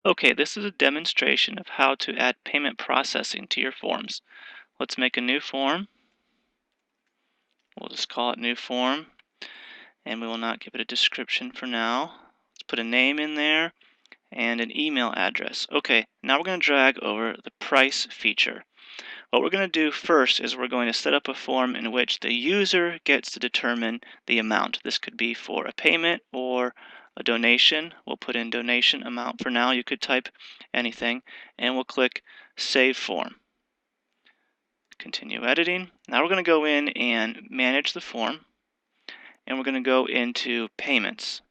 Okay, this is a demonstration of how to add payment processing to your forms. Let's make a new form. We'll just call it new form, and we will not give it a description for now. Let's put a name in there and an email address. Okay, now we're going to drag over the price feature. What we're going to do first is we're going to set up a form in which the user gets to determine the amount. This could be for a payment or a donation. We'll put in donation amount for now. You could type anything, and we'll click Save Form. Continue editing. Now we're going to go in and manage the form, and we're going to go into Payments.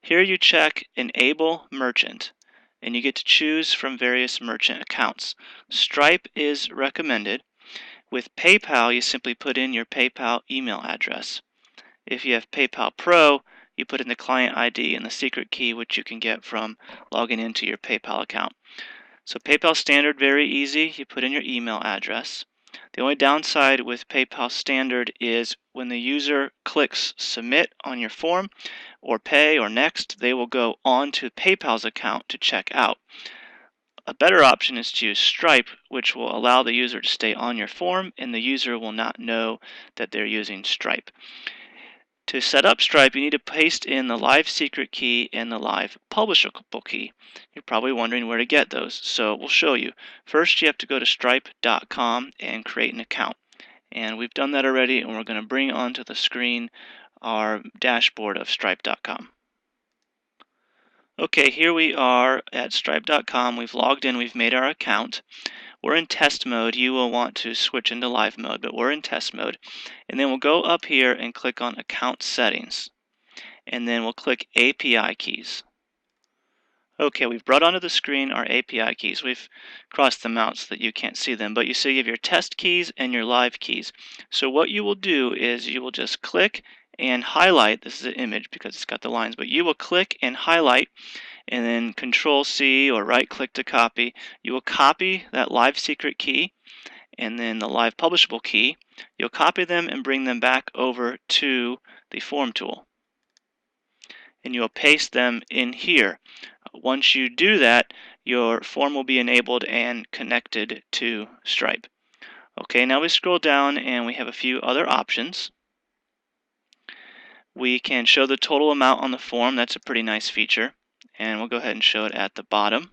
Here you check Enable Merchant, and you get to choose from various merchant accounts. Stripe is recommended. With PayPal, you simply put in your PayPal email address. If you have PayPal Pro, you put in the client ID and the secret key, which you can get from logging into your PayPal account. So PayPal Standard, very easy. You put in your email address. The only downside with PayPal Standard is when the user clicks Submit on your form, or Pay, or Next, they will go on to PayPal's account to check out. A better option is to use Stripe, which will allow the user to stay on your form, and the user will not know that they're using Stripe. To set up Stripe, you need to paste in the live secret key and the live publishable key. You're probably wondering where to get those, so we'll show you. First, you have to go to stripe.com and create an account. And we've done that already, and we're going to bring onto the screen our dashboard of stripe.com. Okay, here we are at stripe.com. We've logged in, we've made our account. We're in test mode. You will want to switch into live mode, but we're in test mode. And then we'll go up here and click on Account Settings. And then we'll click API Keys. Okay, we've brought onto the screen our API keys. We've crossed them out so that you can't see them, but you see you have your test keys and your live keys. So what you will do is you will just click and highlight. This is an image because it's got the lines, but you will click and highlight and then Control C or right click to copy. You will copy that live secret key and then the live publishable key. You'll copy them and bring them back over to the form tool. And you'll paste them in here. Once you do that, your form will be enabled and connected to Stripe. Okay, now we scroll down and we have a few other options. We can show the total amount on the form. That's a pretty nice feature. And we'll go ahead and show it at the bottom.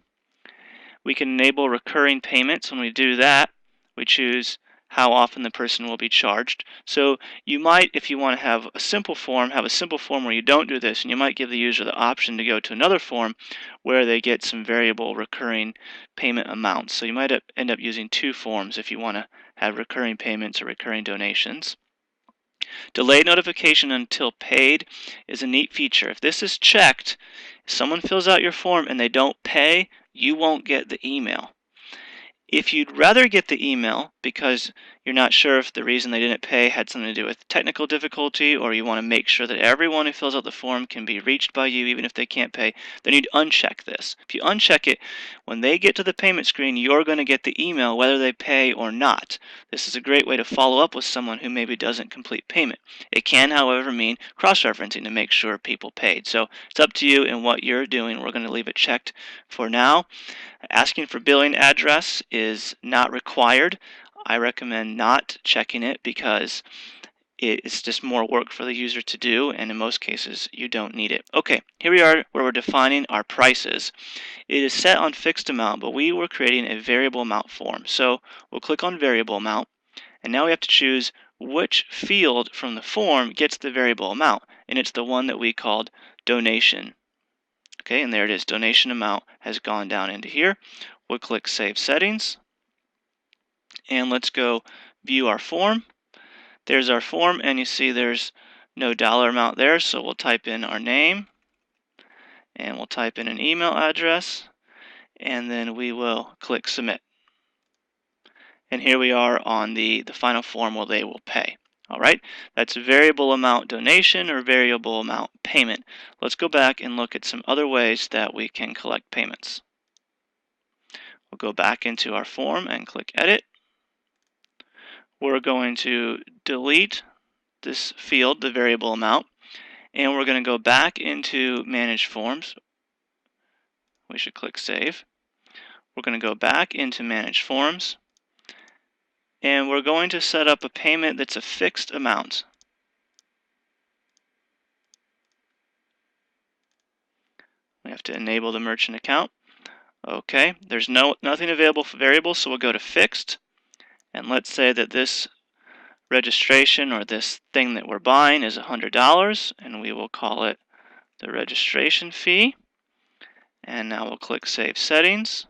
We can enable recurring payments. When we do that, we choose how often the person will be charged. So you might, if you want to have a simple form where you don't do this, and you might give the user the option to go to another form where they get some variable recurring payment amounts. So you might end up using two forms if you want to have recurring payments or recurring donations. Delay notification until paid is a neat feature. If this is checked, if someone fills out your form and they don't pay, you won't get the email. If you'd rather get the email because you're not sure if the reason they didn't pay had something to do with technical difficulty, or you want to make sure that everyone who fills out the form can be reached by you even if they can't pay, then you'd uncheck this. If you uncheck it, when they get to the payment screen, you're going to get the email whether they pay or not. This is a great way to follow up with someone who maybe doesn't complete payment. It can, however, mean cross-referencing to make sure people paid. So it's up to you and what you're doing. We're going to leave it checked for now. Asking for billing address is not required. I recommend not checking it because it's just more work for the user to do, and in most cases you don't need it. Okay, here we are where we're defining our prices. It is set on fixed amount, but we were creating a variable amount form. So we'll click on variable amount, and now we have to choose which field from the form gets the variable amount, and it's the one that we called donation. Okay, and there it is. Donation amount has gone down into here. We'll click Save Settings. And let's go view our form. There's our form, and you see there's no dollar amount there, so we'll type in our name, and we'll type in an email address, and then we will click Submit. And here we are on the final form where they will pay. All right, that's variable amount donation or variable amount payment. Let's go back and look at some other ways that we can collect payments. We'll go back into our form and click Edit. We're going to delete this field, the variable amount, and we're going to go back into Manage Forms. we should click Save. We're going to go back into Manage Forms, and we're going to set up a payment that's a fixed amount. We have to enable the merchant account. Okay, there's nothing available for variable, so we'll go to Fixed, and let's say that this registration or this thing that we're buying is $100, and we will call it the registration fee. And now we'll click Save Settings,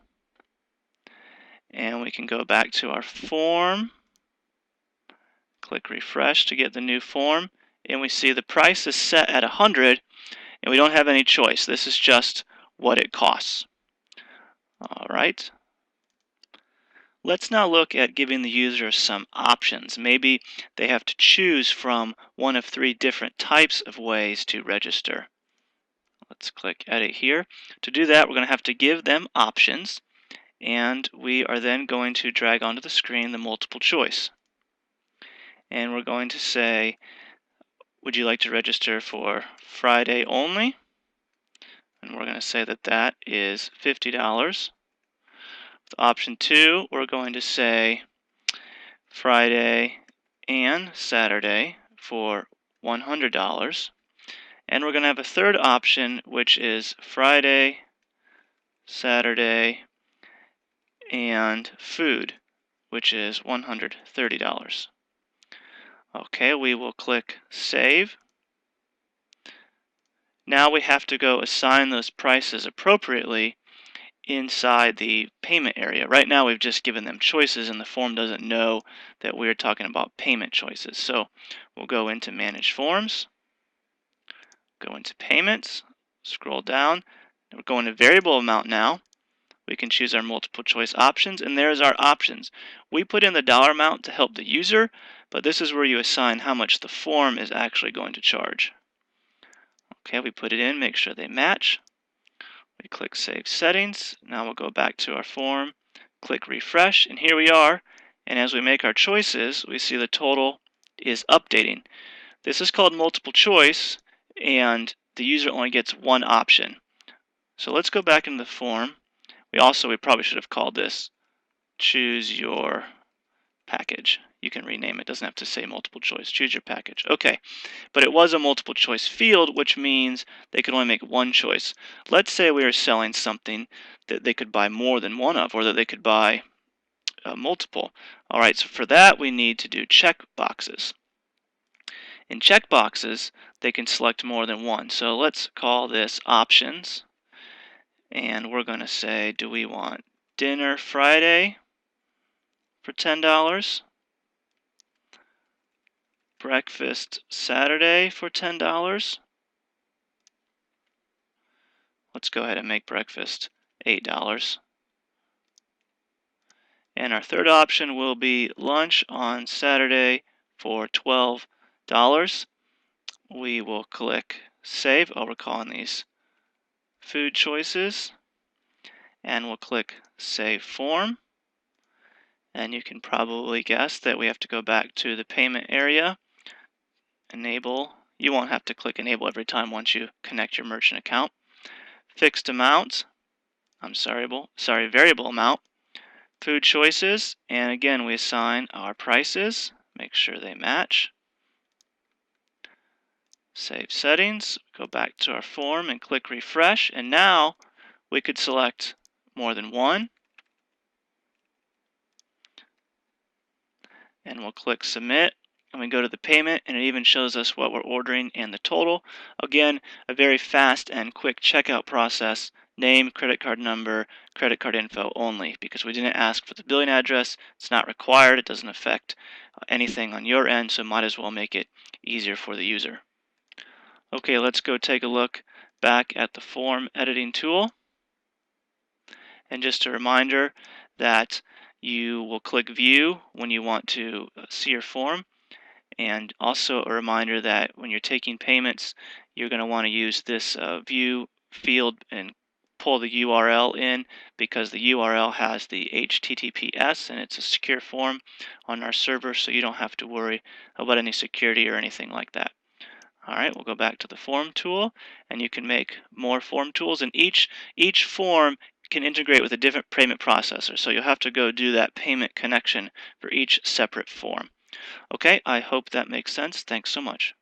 and we can go back to our form, click Refresh to get the new form, and we see the price is set at 100, and we don't have any choice. This is just what it costs. All right. Let's now look at giving the user some options. Maybe they have to choose from one of 3 different types of ways to register. Let's click Edit here. To do that, we're going to have to give them options, and we are then going to drag onto the screen the multiple choice. And we're going to say, would you like to register for Friday only? And we're going to say that that is $50. With option 2, we're going to say Friday and Saturday for $100. And we're going to have a third option, which is Friday, Saturday, and food, which is $130. Okay, we will click Save. Now we have to go assign those prices appropriately inside the payment area. Right now we've just given them choices and the form doesn't know that we're talking about payment choices. So we'll go into Manage Forms, go into Payments, scroll down, and we're going to Variable Amount now. We can choose our multiple choice options, and there's our options. We put in the dollar amount to help the user, but this is where you assign how much the form is actually going to charge. Okay, we put it in, make sure they match. We click Save Settings. Now we'll go back to our form, click Refresh, and here we are. And as we make our choices, we see the total is updating. This is called multiple choice, and the user only gets one option. So let's go back into the form. We probably should have called this Choose Your Package. You can rename it. It doesn't have to say multiple choice. Choose your package. Okay, but it was a multiple choice field, which means they could only make one choice. Let's say we are selling something that they could buy more than one of, or that they could buy multiple. All right, so for that we need to do check boxes. In check boxes, they can select more than one. So let's call this Options, and we're going to say, do we want dinner Friday for $10? Breakfast Saturday for $10. Let's go ahead and make breakfast $8. And our third option will be lunch on Saturday for $12. We will click Save. We're calling these food choices. And we'll click Save Form. And you can probably guess that we have to go back to the payment area. Enable. You won't have to click Enable every time once you connect your merchant account. Fixed amount. Variable amount. Food choices, and again we assign our prices, make sure they match. Save settings, go back to our form and click Refresh, and now we could select more than one, and we'll click Submit, and we go to the payment, and it even shows us what we're ordering and the total. Again, a very fast and quick checkout process. Name, credit card number, credit card info only, because we didn't ask for the billing address. It's not required. It doesn't affect anything on your end, so might as well make it easier for the user. Okay, let's go take a look back at the form editing tool. And just a reminder that you will click View when you want to see your form. And also a reminder that when you're taking payments, you're going to want to use this View field and pull the URL in, because the URL has the HTTPS and it's a secure form on our server, so you don't have to worry about any security or anything like that. All right, we'll go back to the form tool, and you can make more form tools, and each form can integrate with a different payment processor. So you'll have to go do that payment connection for each separate form. Okay, I hope that makes sense. Thanks so much.